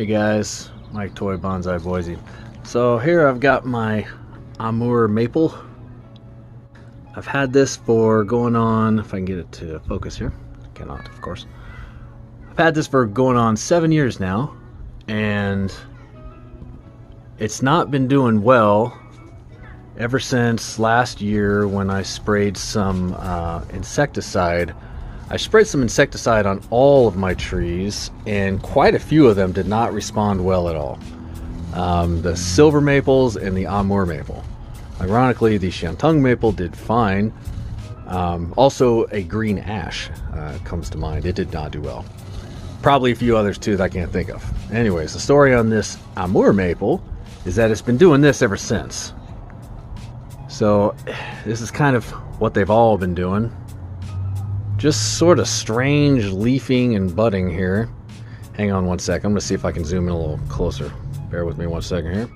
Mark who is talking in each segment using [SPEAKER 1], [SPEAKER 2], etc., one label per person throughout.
[SPEAKER 1] Hey guys, Mike Toy Bonsai Boise. So here I've got my Amur maple. I've had this for going on, if I can get it to focus here, cannot of course. I've had this for going on 7 years now, and it's not been doing well ever since last year when I sprayed some insecticide. I sprayed some insecticide on all of my trees, and quite a few of them did not respond well at all. The silver maples and the Amur maple. Ironically, the Shantung maple did fine. Also, a green ash comes to mind. It did not do well. Probably a few others too that I can't think of. Anyways, the story on this Amur maple is that it's been doing this ever since. So this is kind of what they've all been doing. Just sort of strange leafing and budding here. Hang on one second. I'm going to see if I can zoom in a little closer. Bear with me one second here.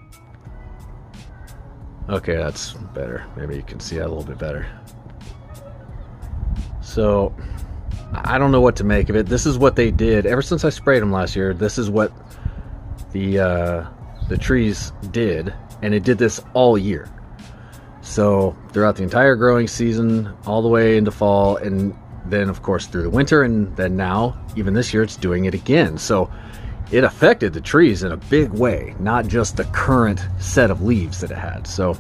[SPEAKER 1] Okay, that's better. Maybe you can see that a little bit better. So, I don't know what to make of it. This is what they did. Ever since I sprayed them last year, this is what the trees did. And it did this all year. So, throughout the entire growing season, all the way into fall, and then of course through the winter, and then now even this year it's doing it again. So it affected the trees in a big way, not just the current set of leaves that it had. So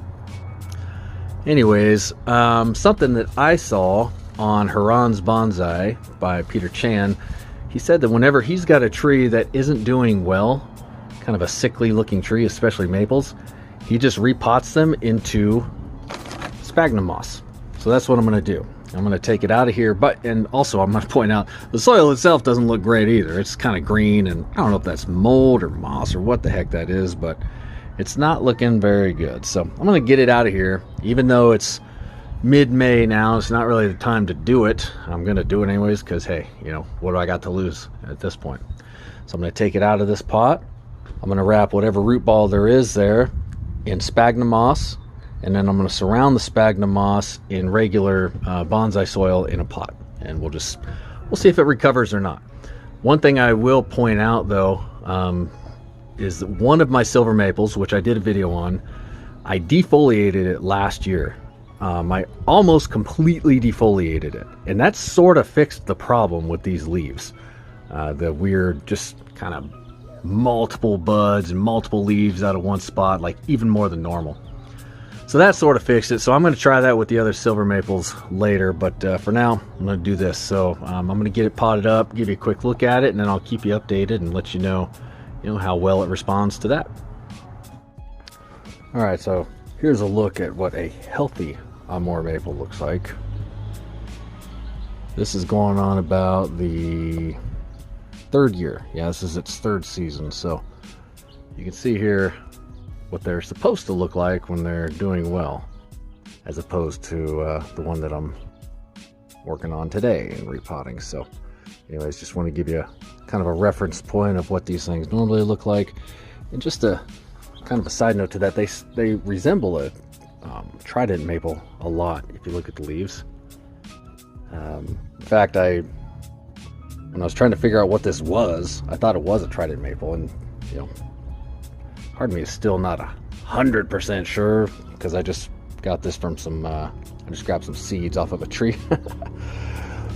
[SPEAKER 1] anyways, something that I saw on Haran's Bonsai by Peter Chan, he said that whenever he's got a tree that isn't doing well, kind of a sickly looking tree, especially maples, he just repots them into sphagnum moss. So that's what I'm going to do. I'm going to take it out of here, and also I'm going to point out the soil itself doesn't look great either. It's kind of green, and I don't know if that's mold or moss or what the heck that is, but it's not looking very good. So I'm going to get it out of here. Even though it's mid-May now, it's not really the time to do it. I'm going to do it anyways because, hey, you know, what do I got to lose at this point? So I'm going to take it out of this pot. I'm going to wrap whatever root ball there is there in sphagnum moss. And then I'm going to surround the sphagnum moss in regular bonsai soil in a pot, and we'll see if it recovers or not. One thing I will point out though is that one of my silver maples, which I did a video on, I defoliated it last year. I almost completely defoliated it, and that sort of fixed the problem with these leaves. The weird, just kind of multiple buds and multiple leaves out of one spot, like even more than normal. So that sort of fixed it. So I'm going to try that with the other silver maples later. But for now, I'm going to do this. So I'm going to get it potted up, give you a quick look at it, and then I'll keep you updated and let you know how well it responds to that. All right, so here's a look at what a healthy Amur maple looks like. This is going on about the third year. Yeah, this is its third season. So you can see here what they're supposed to look like when they're doing well, as opposed to the one that I'm working on today in repotting. So anyways, just want to give you kind of a reference point of what these things normally look like. And just a kind of a side note to that, they resemble a trident maple a lot if you look at the leaves. In fact, when I was trying to figure out what this was, I thought it was a trident maple, and part of me is still not 100% sure, because I just got this from I just grabbed some seeds off of a tree.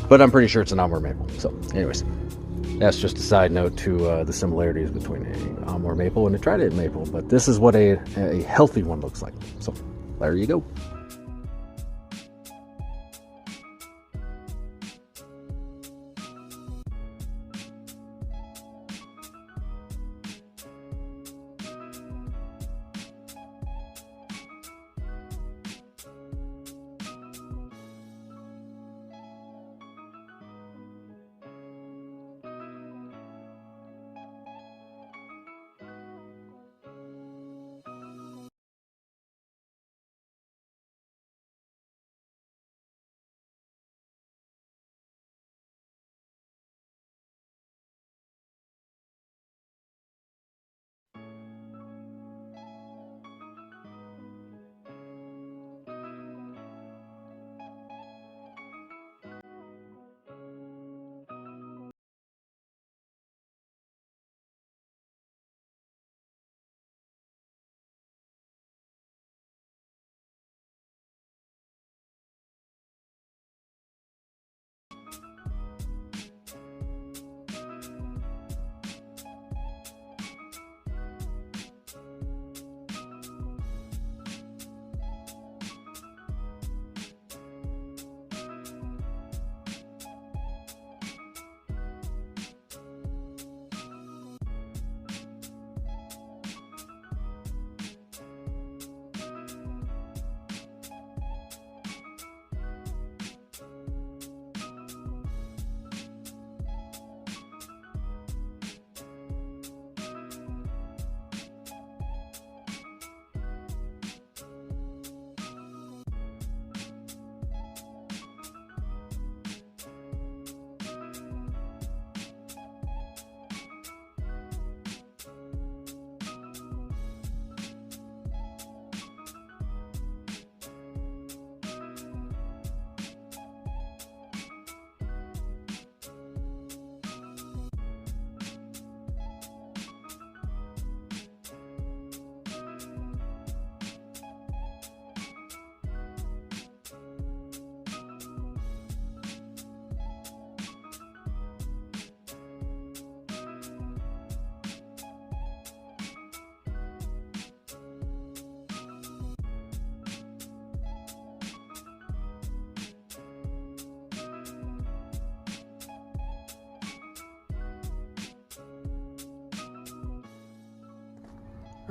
[SPEAKER 1] But I'm pretty sure it's an Amur maple. So anyways, that's just a side note to the similarities between a Amur maple and a trident maple. But this is what a healthy one looks like. So there you go.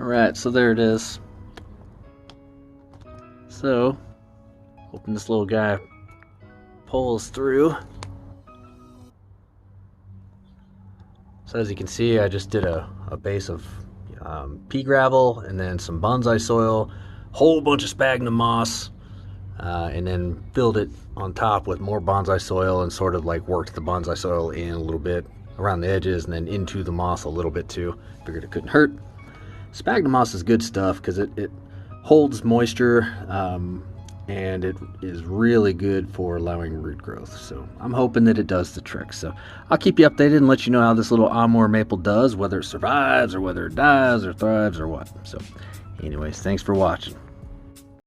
[SPEAKER 1] Alright, so there it is. So, hoping this little guy pulls through. So as you can see, I just did a base of pea gravel and then some bonsai soil, whole bunch of sphagnum moss, and then filled it on top with more bonsai soil and sort of like worked the bonsai soil in a little bit around the edges and then into the moss a little bit too. Figured it couldn't hurt. Sphagnum moss is good stuff because it holds moisture, and it is really good for allowing root growth. So I'm hoping that it does the trick. So I'll keep you updated and let you know how this little Amur maple does, whether it survives or whether it dies or thrives or what. So anyways, thanks for watching.